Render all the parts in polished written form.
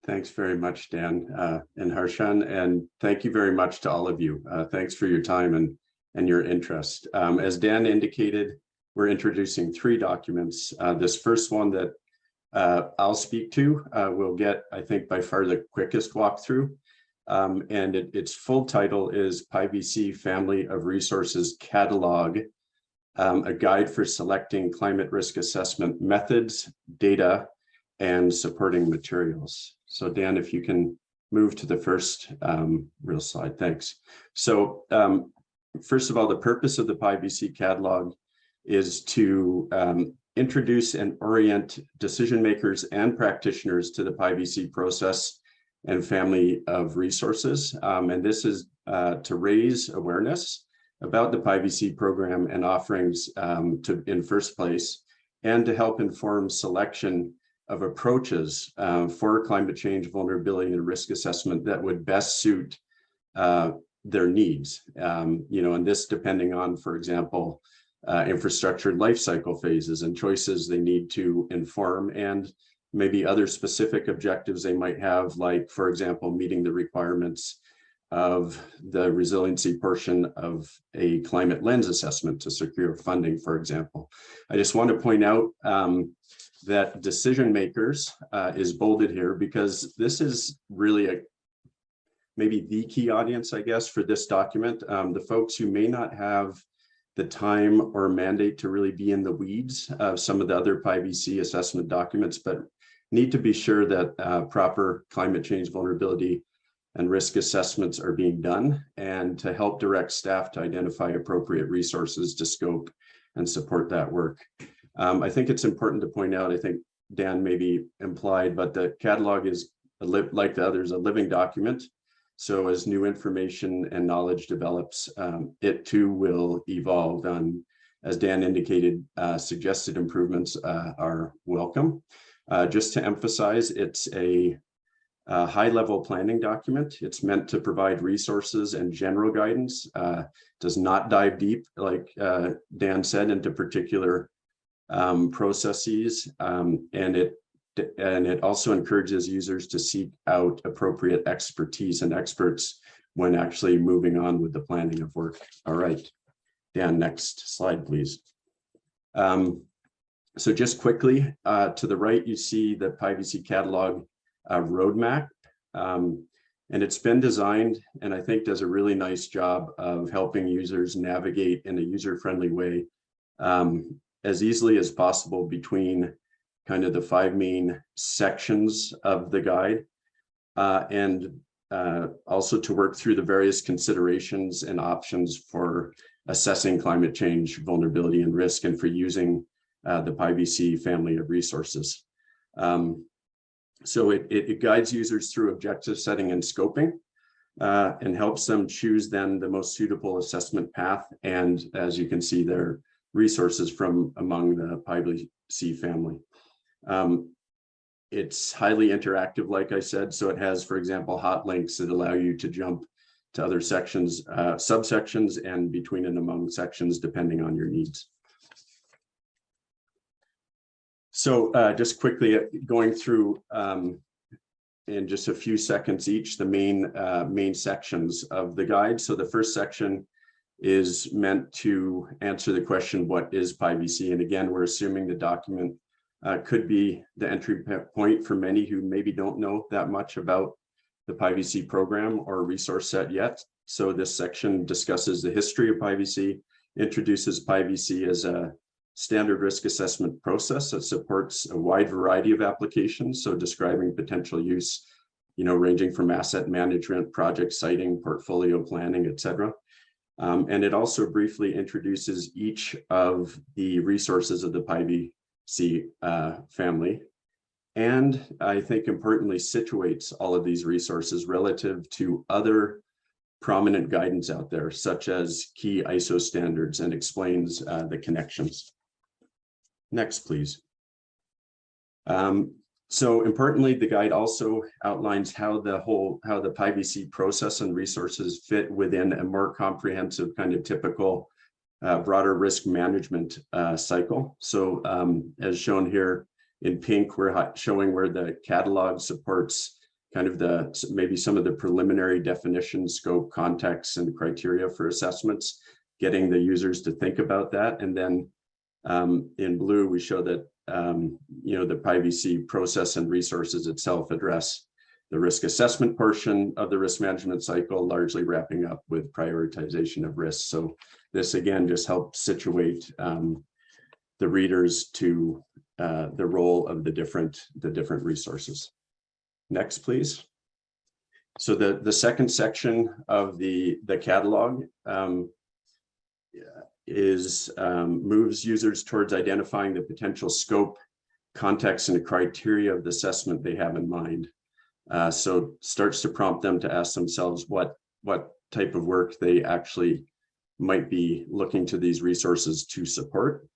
Thanks very much, Dan and Harshan, and thank you very much to all of you. Thanks for your time and your interest. As Dan indicated, we're introducing 3 documents. This first one that I'll speak to will get, I think, by far the quickest walkthrough. And its full title is PIEVC Family of Resources Catalog, a guide for selecting climate risk assessment methods, data, and supporting materials. So Dan, if you can move to the first real slide, thanks. So first of all, the purpose of the PIEVC catalog is to introduce and orient decision makers and practitioners to the PIEVC process and family of resources. And this is to raise awareness about the PIEVC program and offerings in first place, and to help inform selection of approaches for climate change vulnerability and risk assessment that would best suit their needs. And this depending on, for example, infrastructure life cycle phases and choices they need to inform, and maybe other specific objectives they might have, like, for example, meeting the requirements of the resiliency portion of a climate lens assessment to secure funding, for example. I just want to point out that decision makers is bolded here, because this is really maybe the key audience, I guess, for this document. The folks who may not have the time or mandate to really be in the weeds of some of the other PIEVC assessment documents, but need to be sure that proper climate change vulnerability and risk assessments are being done, and to help direct staff to identify appropriate resources to scope and support that work. I think it's important to point out, I think Dan maybe implied, but the catalog is, like the others, a living document. So as new information and knowledge develops, it too will evolve. And as Dan indicated, suggested improvements are welcome. Just to emphasize, it's a high-level planning document. It's meant to provide resources and general guidance. Does not dive deep, like Dan said, into particular processes, and it also encourages users to seek out appropriate expertise and experts when actually moving on with the planning of work. All right, Dan, next slide, please. So just quickly, to the right, you see the PIEVC catalog roadmap, and it's been designed, and I think does a really nice job of helping users navigate in a user-friendly way as easily as possible between kind of the 5 main sections of the guide, and also to work through the various considerations and options for assessing climate change vulnerability and risk, and for using the PIEVC family of resources. So it guides users through objective setting and scoping, and helps them choose then the most suitable assessment path. And as you can see, there are resources from among the PIEVC family. It's highly interactive, like I said, so it has, for example, hot links that allow you to jump to other sections, subsections, and between and among sections, depending on your needs. So just quickly going through in just a few seconds each, the main sections of the guide. So the first section is meant to answer the question, what is PIEVC? And again, we're assuming the document could be the entry point for many who maybe don't know that much about the PIEVC program or resource set yet. So this section discusses the history of PIEVC, introduces PIEVC as a standard risk assessment process that supports a wide variety of applications. So describing potential use, ranging from asset management, project siting, portfolio planning, etc. And it also briefly introduces each of the resources of the PIEVC family. And I think importantly situates all of these resources relative to other prominent guidance out there, such as key ISO standards, and explains the connections. Next, please. So importantly, the guide also outlines how the PIEVC process and resources fit within a more comprehensive kind of typical broader risk management cycle. So as shown here in pink, we're showing where the catalog supports kind of maybe some of the preliminary definition, scope, context, and criteria for assessments, getting the users to think about that. And then in blue, we show that the PIEVC process and resources itself address the risk assessment portion of the risk management cycle, largely wrapping up with prioritization of risks. So this again just helps situate the readers to the role of the different resources. Next, please. So the second section of the catalog moves users towards identifying the potential scope, context, and criteria of the assessment they have in mind. So starts to prompt them to ask themselves what type of work they actually might be looking to these resources to support,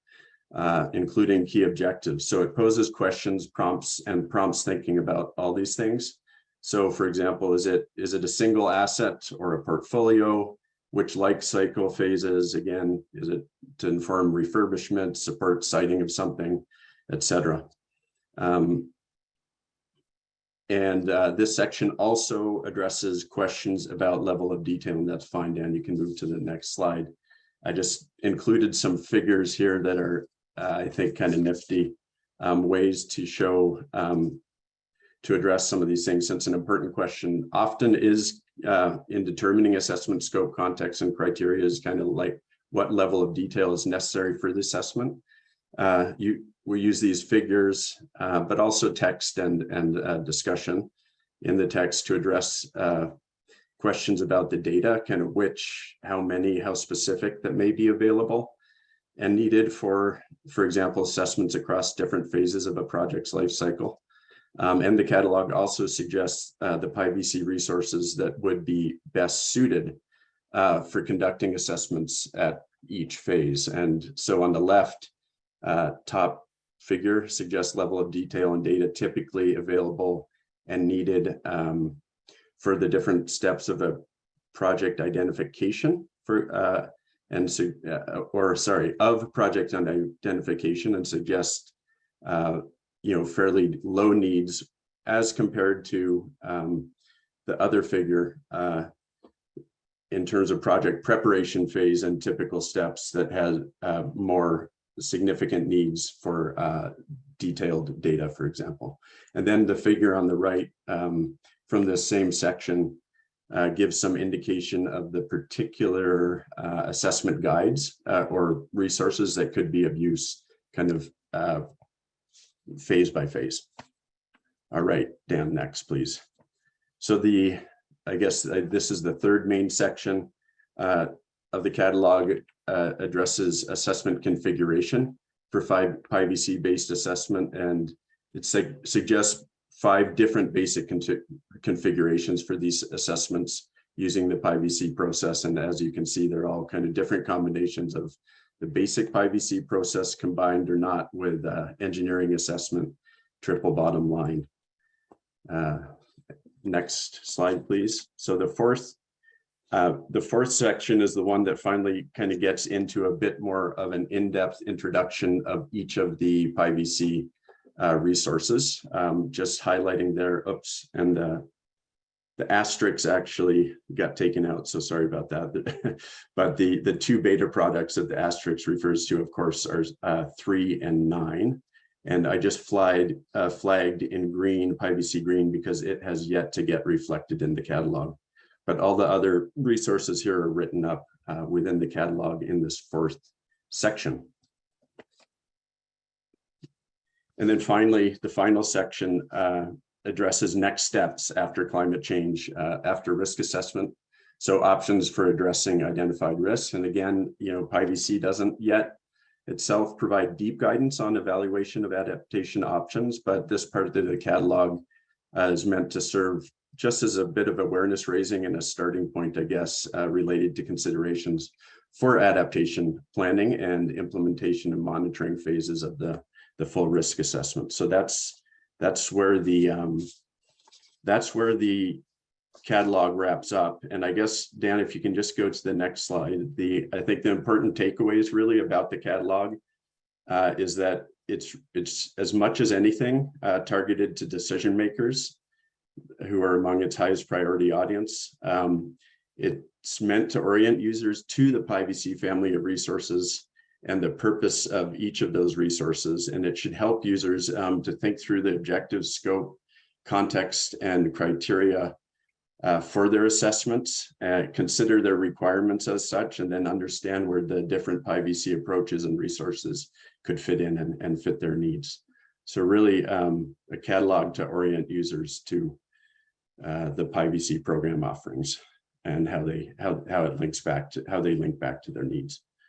including key objectives. So it poses questions, prompts thinking about all these things. So for example, is it a single asset or a portfolio? Which life cycle phases? Again, is it to inform refurbishment, support citing of something, etc. This section also addresses questions about level of detail, and that's fine, Dan. You can move to the next slide. I just included some figures here that are, I think, kind of nifty ways to show, to address some of these things, since an important question often is in determining assessment scope, context, and criteria is kind of like what level of detail is necessary for the assessment. We use these figures, but also text and discussion in the text to address questions about the data, kind of which, how many, how specific that may be available and needed for example, assessments across different phases of a project's life cycle. And the catalog also suggests the PIEVC resources that would be best suited for conducting assessments at each phase. And so on the left, top figure suggests level of detail and data typically available and needed for the different steps of a project identification of project identification, and suggest fairly low needs as compared to the other figure in terms of project preparation phase and typical steps that has more significant needs for detailed data, for example. And then the figure on the right from this same section gives some indication of the particular assessment guides or resources that could be of use kind of phase by phase. All right, Dan, next, please. So I guess this is the third main section of the catalog, addresses assessment configuration for PIEVC-based assessment, and it suggests 5 different basic configurations for these assessments using the PIEVC process. And as you can see, they're all kind of different combinations of the basic PIEVC process combined or not with engineering assessment, triple bottom line. Next slide, please. So the fourth section is the one that finally kind of gets into a bit more of an in-depth introduction of each of the PIEVC resources, just highlighting there, and the asterisks actually got taken out, so sorry about that. But the 2 beta products that the asterisk refers to, of course, are 3 and 9. And I just flagged in green, PIEVC green, because it has yet to get reflected in the catalog. But all the other resources here are written up within the catalog in this 4th section. And then finally, the final section addresses next steps after climate change, after risk assessment. So options for addressing identified risks. And again, PIEVC doesn't yet itself provide deep guidance on evaluation of adaptation options, but this part of the catalog is meant to serve just as a bit of awareness raising and a starting point, I guess, related to considerations for adaptation planning and implementation and monitoring phases of the full risk assessment. So that's where the catalog wraps up. And I guess, Dan, if you can just go to the next slide. I think the important takeaways really about the catalog is that it's as much as anything targeted to decision makers who are among its highest priority audience. It's meant to orient users to the PIEVC family of resources and the purpose of each of those resources. And it should help users to think through the objective, scope, context, and criteria for their assessments, consider their requirements as such, and then understand where the different PIEVC approaches and resources could fit in and fit their needs. So really a catalog to orient users to the PIEVC program offerings and how it links back to how they link back to their needs.